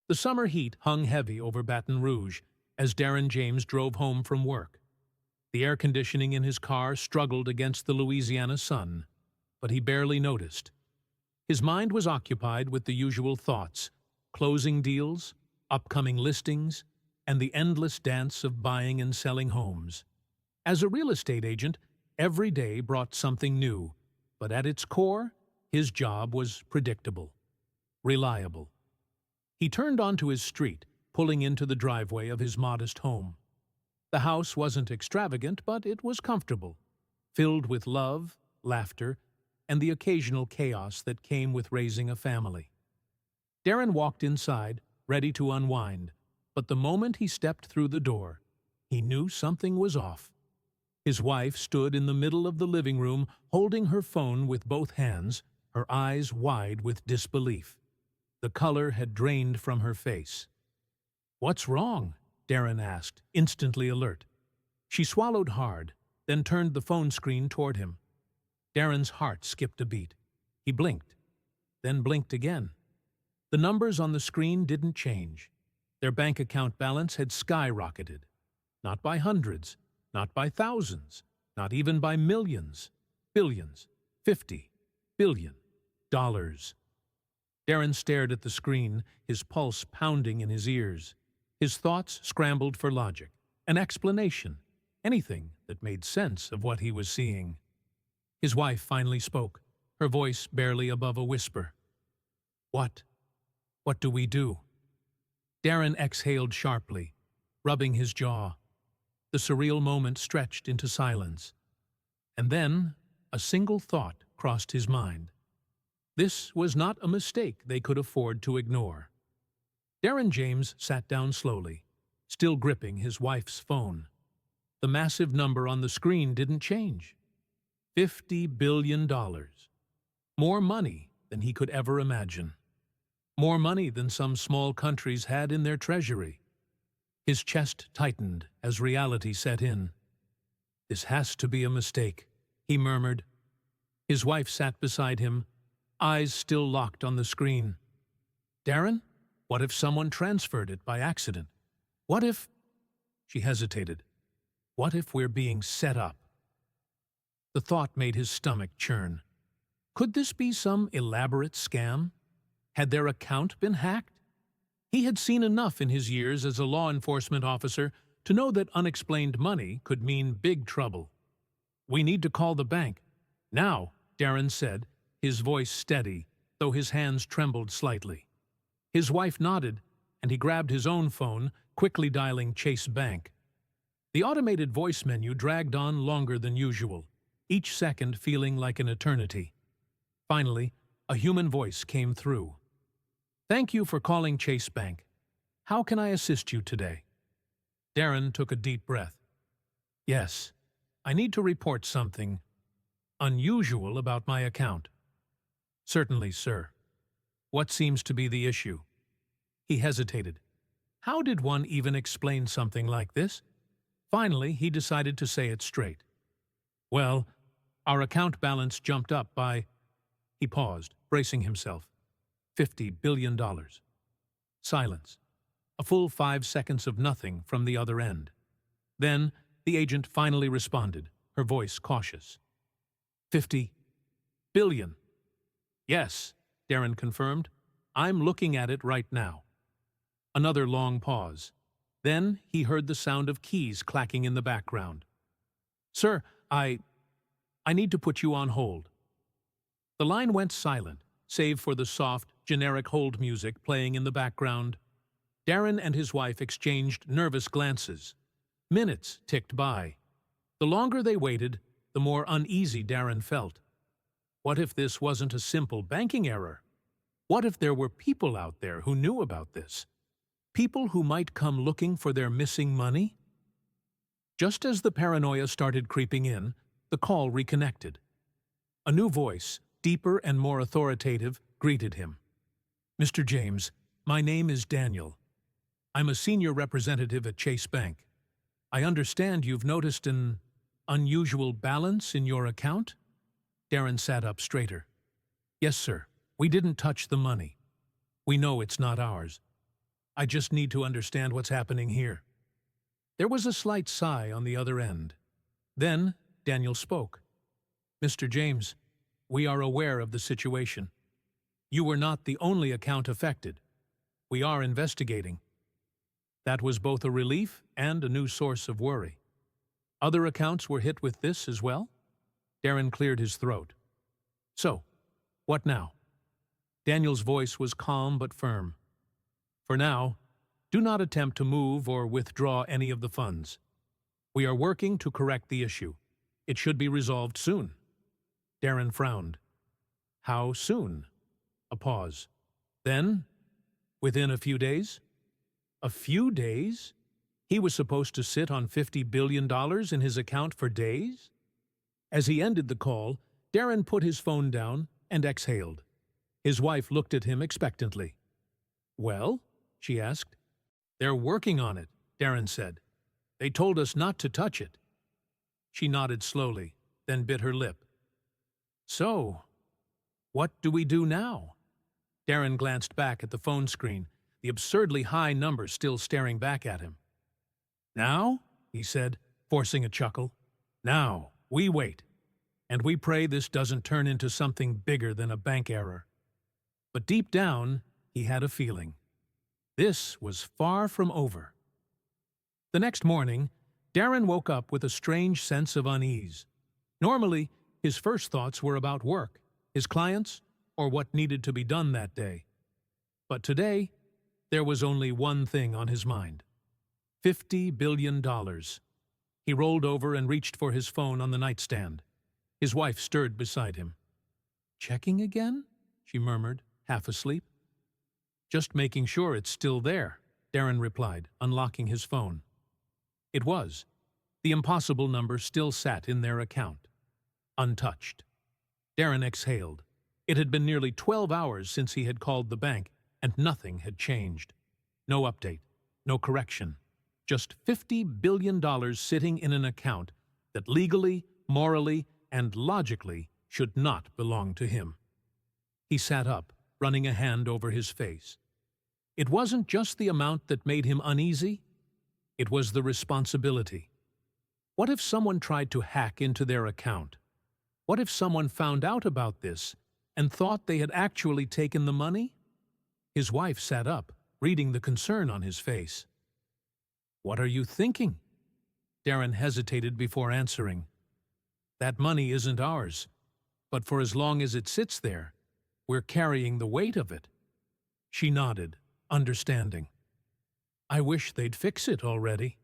The summer heat hung heavy over Baton Rouge as Darren James drove home from work. The air conditioning in his car struggled against the Louisiana sun, but he barely noticed. His mind was occupied with the usual thoughts: closing deals, upcoming listings, and the endless dance of buying and selling homes. As a real estate agent, every day brought something new, but at its core, his job was predictable, reliable. He turned onto his street, pulling into the driveway of his modest home. The house wasn't extravagant, but it was comfortable, filled with love, laughter, and the occasional chaos that came with raising a family. Darren walked inside, ready to unwind, but the moment he stepped through the door, he knew something was off. His wife stood in the middle of the living room, holding her phone with both hands, her eyes wide with disbelief. The color had drained from her face. "What's wrong?" Darren asked, instantly alert. She swallowed hard, then turned the phone screen toward him. Darren's heart skipped a beat. He blinked, then blinked again. The numbers on the screen didn't change. Their bank account balance had skyrocketed. Not by hundreds, not by thousands, not even by millions. Billions. 50 billion dollars. Darren stared at the screen, his pulse pounding in his ears. His thoughts scrambled for logic, an explanation, anything that made sense of what he was seeing. His wife finally spoke, her voice barely above a whisper. What do we do?" Darren exhaled sharply, rubbing his jaw. The surreal moment stretched into silence. And then a single thought crossed his mind. This was not a mistake they could afford to ignore. Darren James sat down slowly, still gripping his wife's phone. The massive number on the screen didn't change. $50 billion. More money than he could ever imagine. More money than some small countries had in their treasury. His chest tightened as reality set in. "This has to be a mistake," he murmured. His wife sat beside him, eyes still locked on the screen. "Darren, what if someone transferred it by accident? What if—" She hesitated. "What if we're being set up?" The thought made his stomach churn. Could this be some elaborate scam? Had their account been hacked? He had seen enough in his years as a law enforcement officer to know that unexplained money could mean big trouble. "We need to call the bank. Now," Darren said, his voice steady, though his hands trembled slightly. His wife nodded, and he grabbed his own phone, quickly dialing Chase Bank. The automated voice menu dragged on longer than usual, each second feeling like an eternity. Finally, a human voice came through. "Thank you for calling Chase Bank. How can I assist you today?" Darren took a deep breath. "Yes, I need to report something unusual about my account." "Certainly, sir. What seems to be the issue?" He hesitated. How did one even explain something like this? Finally, he decided to say it straight. "Well, our account balance jumped up by—" He paused, bracing himself. $50 billion. Silence. A full 5 seconds of nothing from the other end. Then, the agent finally responded, her voice cautious. $50 billion. "Yes," Darren confirmed. "I'm looking at it right now." Another long pause. Then he heard the sound of keys clacking in the background. "Sir, I need to put you on hold." The line went silent, save for the soft, generic hold music playing in the background. Darren and his wife exchanged nervous glances. Minutes ticked by. The longer they waited, the more uneasy Darren felt. What if this wasn't a simple banking error? What if there were people out there who knew about this? People who might come looking for their missing money? Just as the paranoia started creeping in, the call reconnected. A new voice, deeper and more authoritative, greeted him. "Mr. James, my name is Daniel. I'm a senior representative at Chase Bank. I understand you've noticed an unusual balance in your account?" Darren sat up straighter. "Yes, sir. We didn't touch the money. We know it's not ours." I just need to understand what's happening here." There was a slight sigh on the other end. Then Daniel spoke. "Mr. James, we are aware of the situation. You were not the only account affected. We are investigating." That was both a relief and a new source of worry. "Other accounts were hit with this as well?" Darren cleared his throat. "So, what now?" Daniel's voice was calm but firm. "For now, do not attempt to move or withdraw any of the funds. We are working to correct the issue. It should be resolved soon." Darren frowned. "How soon?" A pause. "Then, within a few days?" A few days? He was supposed to sit on $50 billion in his account for days? As he ended the call, Darren put his phone down and exhaled. His wife looked at him expectantly. "Well?" she asked. "They're working on it," Darren said. "They told us not to touch it." She nodded slowly, then bit her lip. "So, what do we do now?" Darren glanced back at the phone screen, the absurdly high number still staring back at him. "Now," he said, forcing a chuckle, "now, we wait. And we pray this doesn't turn into something bigger than a bank error." But deep down, he had a feeling. This was far from over. The next morning, Darren woke up with a strange sense of unease. Normally, his first thoughts were about work, his clients, or what needed to be done that day. But today, there was only one thing on his mind. $50 billion. He rolled over and reached for his phone on the nightstand. His wife stirred beside him. "Checking again?" she murmured, half asleep. "Just making sure it's still there," Darren replied, unlocking his phone. It was. The impossible number still sat in their account, untouched. Darren exhaled. It had been nearly 12 hours since he had called the bank, and nothing had changed. No update, no correction. Just $50 billion sitting in an account that legally, morally, and logically should not belong to him. He sat up, running a hand over his face. It wasn't just the amount that made him uneasy. It was the responsibility. What if someone tried to hack into their account? What if someone found out about this and thought they had actually taken the money? His wife sat up, reading the concern on his face. "What are you thinking?" Darren hesitated before answering. "That money isn't ours, but for as long as it sits there, we're carrying the weight of it." She nodded, understanding. "I wish they'd fix it already."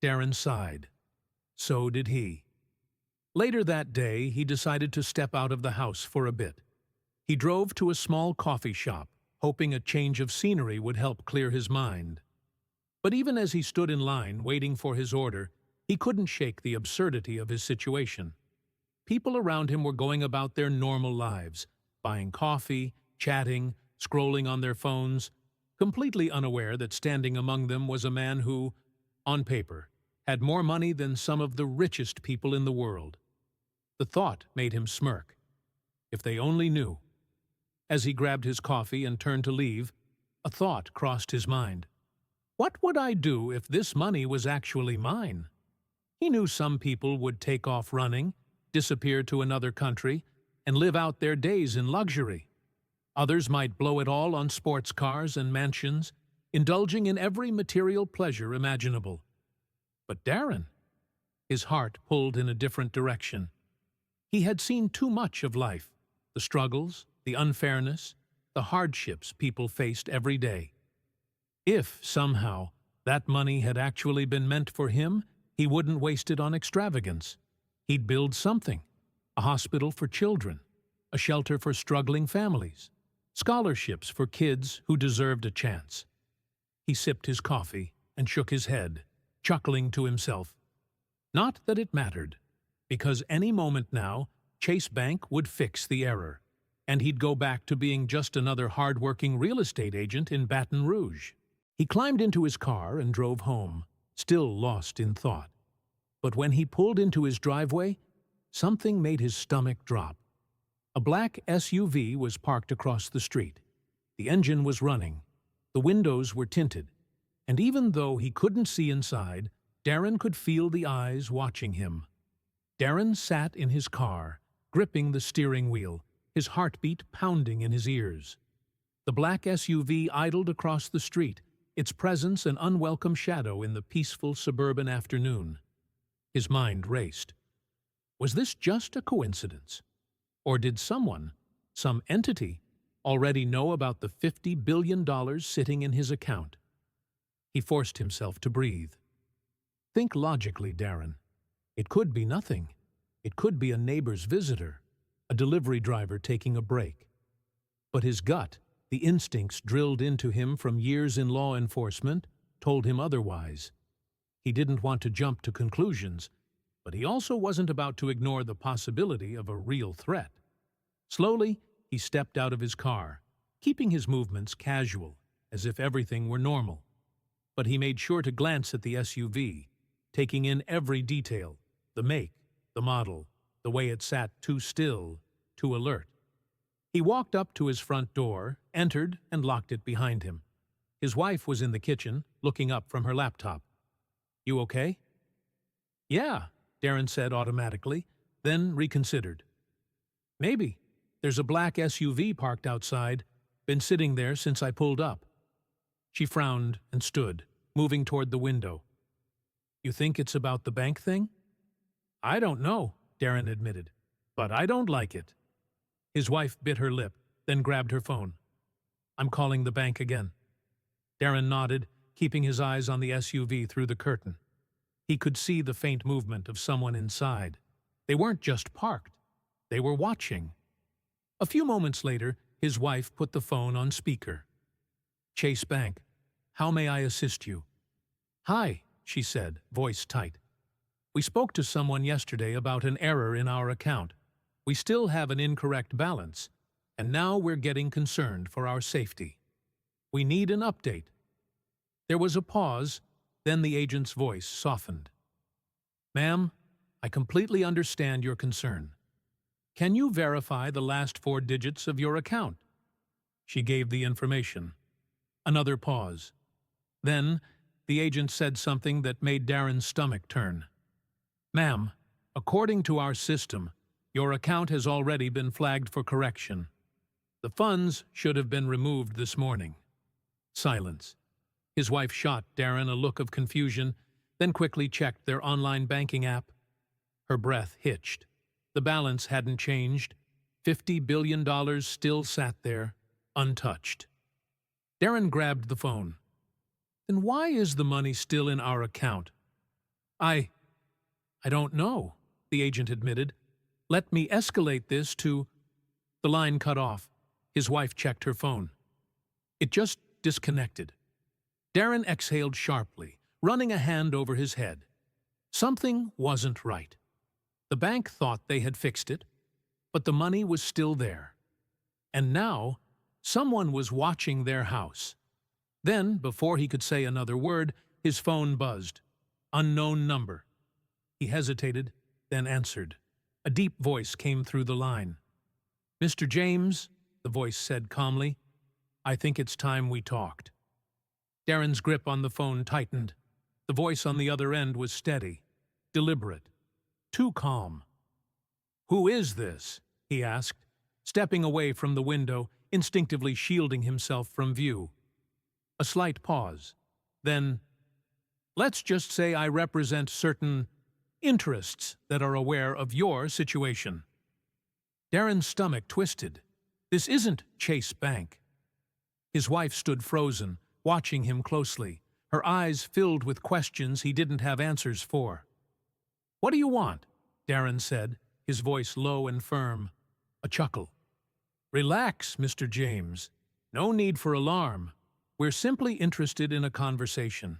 Darren sighed. So did he. Later that day, he decided to step out of the house for a bit. He drove to a small coffee shop, hoping a change of scenery would help clear his mind. But even as he stood in line, waiting for his order, he couldn't shake the absurdity of his situation. People around him were going about their normal lives, buying coffee, chatting, scrolling on their phones, completely unaware that standing among them was a man who, on paper, had more money than some of the richest people in the world. The thought made him smirk. If they only knew. As he grabbed his coffee and turned to leave, a thought crossed his mind. What would I do if this money was actually mine? He knew some people would take off running, disappear to another country, and live out their days in luxury. Others might blow it all on sports cars and mansions, indulging in every material pleasure imaginable. But Darren, his heart pulled in a different direction. He had seen too much of life, the struggles, the unfairness, the hardships people faced every day. If, somehow, that money had actually been meant for him, he wouldn't waste it on extravagance. He'd build something, a hospital for children, a shelter for struggling families, scholarships for kids who deserved a chance. He sipped his coffee and shook his head, chuckling to himself. Not that it mattered, because any moment now, Chase Bank would fix the error, and he'd go back to being just another hard-working real estate agent in Baton Rouge. He climbed into his car and drove home, still lost in thought. But when he pulled into his driveway, something made his stomach drop. A black SUV was parked across the street. The engine was running. The windows were tinted, and even though he couldn't see inside, Darren could feel the eyes watching him. Darren sat in his car, gripping the steering wheel, his heartbeat pounding in his ears. The black SUV idled across the street, its presence an unwelcome shadow in the peaceful suburban afternoon. His mind raced. Was this just a coincidence? Or did someone, some entity, already know about the $50 billion sitting in his account? He forced himself to breathe. Think logically, Darren. It could be nothing. It could be a neighbor's visitor, a delivery driver taking a break. But his gut, the instincts drilled into him from years in law enforcement, told him otherwise. He didn't want to jump to conclusions, but he also wasn't about to ignore the possibility of a real threat. Slowly, he stepped out of his car, keeping his movements casual, as if everything were normal. But he made sure to glance at the SUV, taking in every detail, the make, the model, the way it sat too still, too alert. He walked up to his front door, entered, and locked it behind him. His wife was in the kitchen, looking up from her laptop. "You okay?" "Yeah," Darren said automatically, then reconsidered. "Maybe. There's a black SUV parked outside. Been sitting there since I pulled up." She frowned and stood, moving toward the window. "You think it's about the bank thing?" "I don't know," Darren admitted, "but I don't like it." His wife bit her lip, then grabbed her phone. "I'm calling the bank again." Darren nodded, keeping his eyes on the SUV through the curtain. He could see the faint movement of someone inside. They weren't just parked. They were watching. A few moments later, his wife put the phone on speaker. "Chase Bank. How may I assist you?" "Hi," she said, voice tight. "We spoke to someone yesterday about an error in our account. We still have an incorrect balance, and now we're getting concerned for our safety. We need an update." There was a pause, then the agent's voice softened. "Ma'am, I completely understand your concern. Can you verify the last 4 digits of your account?" She gave the information. Another pause. Then, the agent said something that made Darren's stomach turn. "Ma'am, according to our system, your account has already been flagged for correction. The funds should have been removed this morning." Silence. His wife shot Darren a look of confusion, then quickly checked their online banking app. Her breath hitched. The balance hadn't changed. $50 billion still sat there, untouched. Darren grabbed the phone. "Then why is the money still in our account?" I don't know," the agent admitted. "Let me escalate this to—" The line cut off. His wife checked her phone. It just disconnected. Darren exhaled sharply, running a hand over his head. Something wasn't right. The bank thought they had fixed it, but the money was still there. And now, someone was watching their house. Then, before he could say another word, his phone buzzed. Unknown number. He hesitated, then answered. A deep voice came through the line. "Mr. James," the voice said calmly, "I think it's time we talked." Darren's grip on the phone tightened. The voice on the other end was steady, deliberate, too calm. "Who is this?" he asked, stepping away from the window, instinctively shielding himself from view. A slight pause. Then, "Let's just say I represent certain interests that are aware of your situation." Darren's stomach twisted. This isn't Chase Bank. His wife stood frozen, watching him closely, her eyes filled with questions he didn't have answers for. "What do you want?" Darren said, his voice low and firm. A chuckle. "Relax, Mr. James. No need for alarm. We're simply interested in a conversation.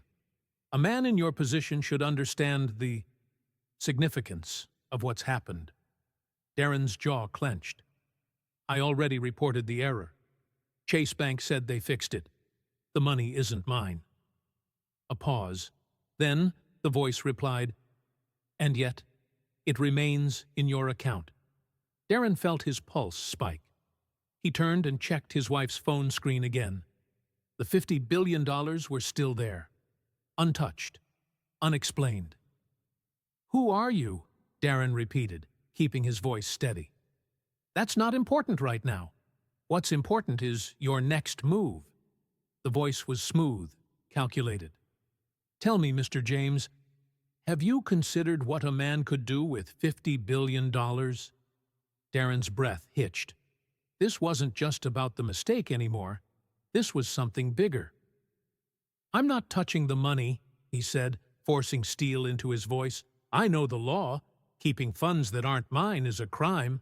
A man in your position should understand the significance of what's happened." Darren's jaw clenched. "I already reported the error. Chase Bank said they fixed it. The money isn't mine." A pause. Then the voice replied, "And yet, it remains in your account." Darren felt his pulse spike. He turned and checked his wife's phone screen again. The $50 billion were still there, untouched, unexplained. "Who are you?" Darren repeated, keeping his voice steady. "That's not important right now. What's important is your next move." The voice was smooth, calculated. "Tell me, Mr. James, have you considered what a man could do with $50 billion? Darren's breath hitched. This wasn't just about the mistake anymore. This was something bigger. "I'm not touching the money," he said, forcing steel into his voice. "I know the law. Keeping funds that aren't mine is a crime."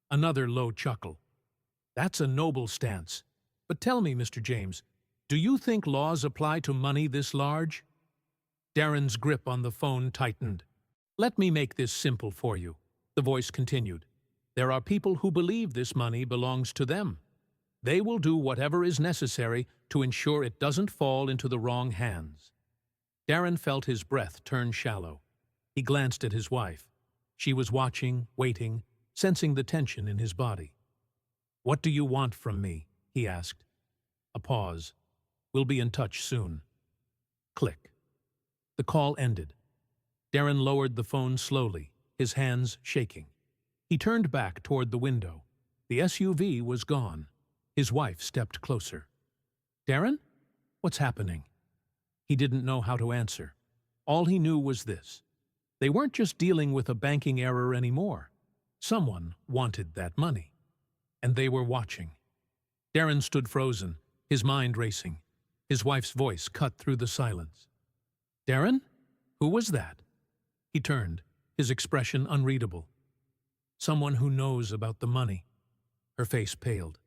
Another low chuckle. "That's a noble stance. But tell me, Mr. James, do you think laws apply to money this large?" Darren's grip on the phone tightened. "Let me make this simple for you," the voice continued. "There are people who believe this money belongs to them. They will do whatever is necessary to ensure it doesn't fall into the wrong hands." Darren felt his breath turn shallow. He glanced at his wife. She was watching, waiting, sensing the tension in his body. "What do you want from me?" he asked. A pause. "We'll be in touch soon." Click. The call ended. Darren lowered the phone slowly, his hands shaking. He turned back toward the window. The SUV was gone. His wife stepped closer. "Darren? What's happening?" He didn't know how to answer. All he knew was this. They weren't just dealing with a banking error anymore. Someone wanted that money. And they were watching. Darren stood frozen, his mind racing. His wife's voice cut through the silence. "Darren? Who was that?" He turned, his expression unreadable. "Someone who knows about the money." Her face paled.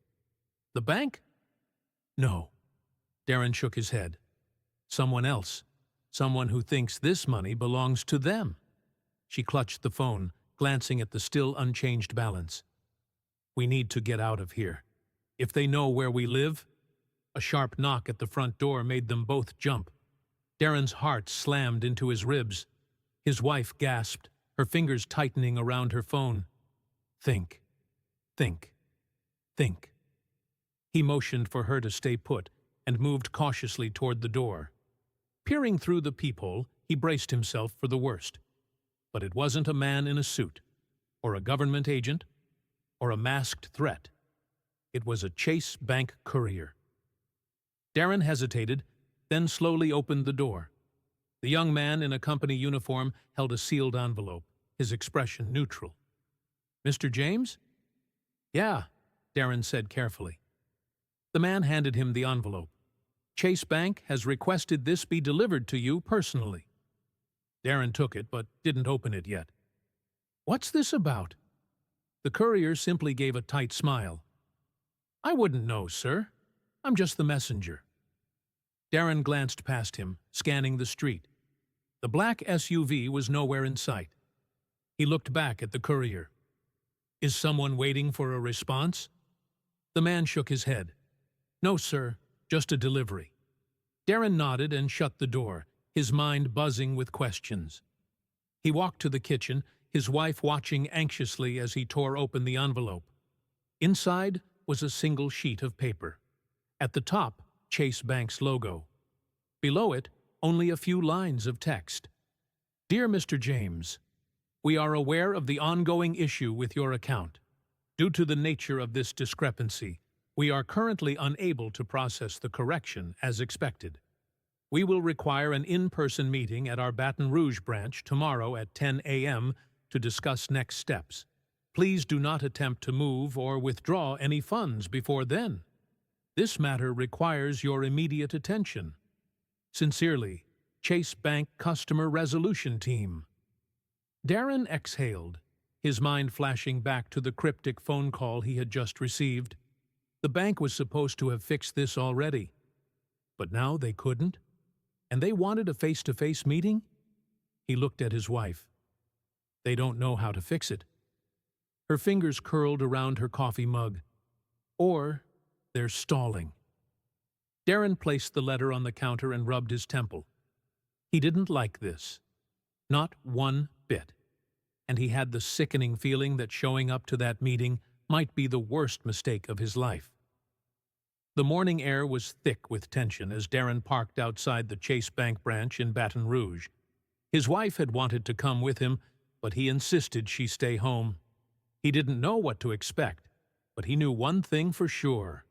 "The bank?" "No." Darren shook his head. "Someone else. Someone who thinks this money belongs to them." She clutched the phone, glancing at the still unchanged balance. "We need to get out of here. If they know where we live—" A sharp knock at the front door made them both jump. Darren's heart slammed into his ribs. His wife gasped, her fingers tightening around her phone. "Think. Think. Think." He motioned for her to stay put and moved cautiously toward the door. Peering through the peephole, he braced himself for the worst. But it wasn't a man in a suit, or a government agent, or a masked threat. It was a Chase Bank courier. Darren hesitated, then slowly opened the door. The young man in a company uniform held a sealed envelope, his expression neutral. "Mr. James?" "Yeah," Darren said carefully. The man handed him the envelope. "Chase Bank has requested this be delivered to you personally." Darren took it, but didn't open it yet. "What's this about?" The courier simply gave a tight smile. "I wouldn't know, sir. I'm just the messenger." Darren glanced past him, scanning the street. The black SUV was nowhere in sight. He looked back at the courier. "Is someone waiting for a response?" The man shook his head. "No, sir, just a delivery." Darren nodded and shut the door, his mind buzzing with questions. He walked to the kitchen, his wife watching anxiously as he tore open the envelope. Inside was a single sheet of paper. At the top, Chase Bank's logo. Below it, only a few lines of text. "Dear Mr. James, we are aware of the ongoing issue with your account. Due to the nature of this discrepancy, we are currently unable to process the correction as expected. We will require an in-person meeting at our Baton Rouge branch tomorrow at 10 a.m. to discuss next steps. Please do not attempt to move or withdraw any funds before then. This matter requires your immediate attention. Sincerely, Chase Bank Customer Resolution Team." Darren exhaled, his mind flashing back to the cryptic phone call he had just received. The bank was supposed to have fixed this already. But now they couldn't? And they wanted a face-to-face meeting? He looked at his wife. They don't know how to fix it. Her fingers curled around her coffee mug. Or they're stalling. Darren placed the letter on the counter and rubbed his temple. He didn't like this. Not one bit. And he had the sickening feeling that showing up to that meeting might be the worst mistake of his life. The morning air was thick with tension as Darren parked outside the Chase Bank branch in Baton Rouge. His wife had wanted to come with him, but he insisted she stay home. He didn't know what to expect, but he knew one thing for sure.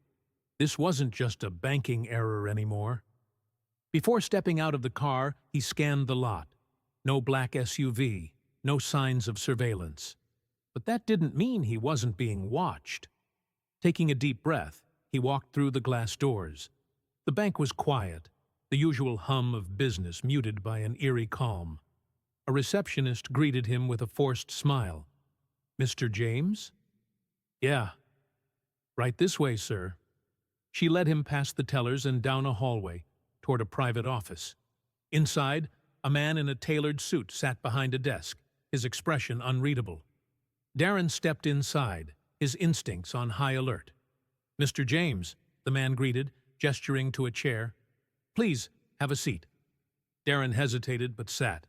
This wasn't just a banking error anymore. Before stepping out of the car, he scanned the lot. No black SUV, no signs of surveillance. But that didn't mean he wasn't being watched. Taking a deep breath, he walked through the glass doors. The bank was quiet, the usual hum of business muted by an eerie calm. A receptionist greeted him with a forced smile. "Mr. James?" "Yeah." "Right this way, sir." She led him past the tellers and down a hallway, toward a private office. Inside, a man in a tailored suit sat behind a desk, his expression unreadable. Darren stepped inside, his instincts on high alert. "Mr. James," the man greeted, gesturing to a chair. "Please, have a seat." Darren hesitated but sat.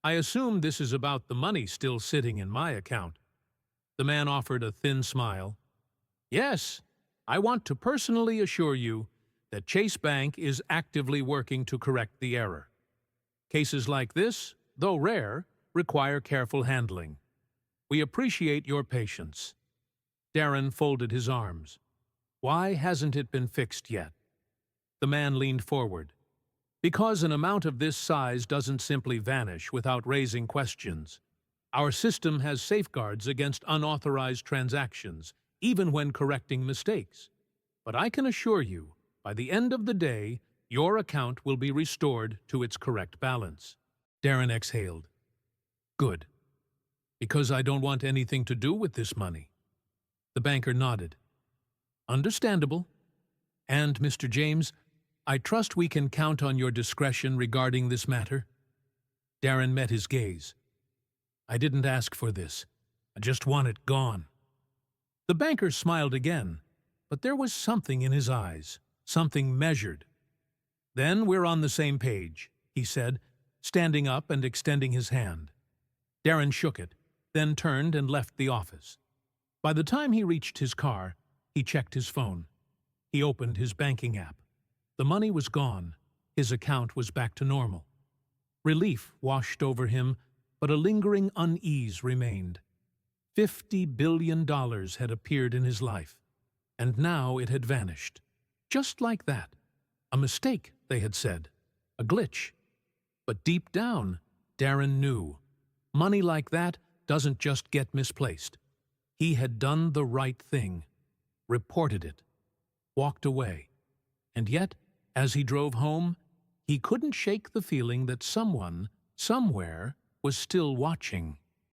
"I assume this is about the money still sitting in my account." The man offered a thin smile. "Yes, I want to personally assure you that Chase Bank is actively working to correct the error. Cases like this, though rare, require careful handling. We appreciate your patience." Darren folded his arms. "Why hasn't it been fixed yet?" The man leaned forward. "Because an amount of this size doesn't simply vanish without raising questions. Our system has safeguards against unauthorized transactions, even when correcting mistakes. But I can assure you, by the end of the day, your account will be restored to its correct balance." Darren exhaled. "Good. Because I don't want anything to do with this money." The banker nodded. "Understandable. And, Mr. James, I trust we can count on your discretion regarding this matter." Darren met his gaze. "I didn't ask for this. I just want it gone." The banker smiled again, but there was something in his eyes, something measured. "Then we're on the same page," he said, standing up and extending his hand. Darren shook it, then turned and left the office. By the time he reached his car, he checked his phone. He opened his banking app. The money was gone. His account was back to normal. Relief washed over him, but a lingering unease remained. $50 billion had appeared in his life, and now it had vanished. Just like that. A mistake, they had said. A glitch. But deep down, Darren knew. Money like that doesn't just get misplaced. He had done the right thing. Reported it. Walked away. And yet, as he drove home, he couldn't shake the feeling that someone, somewhere, was still watching.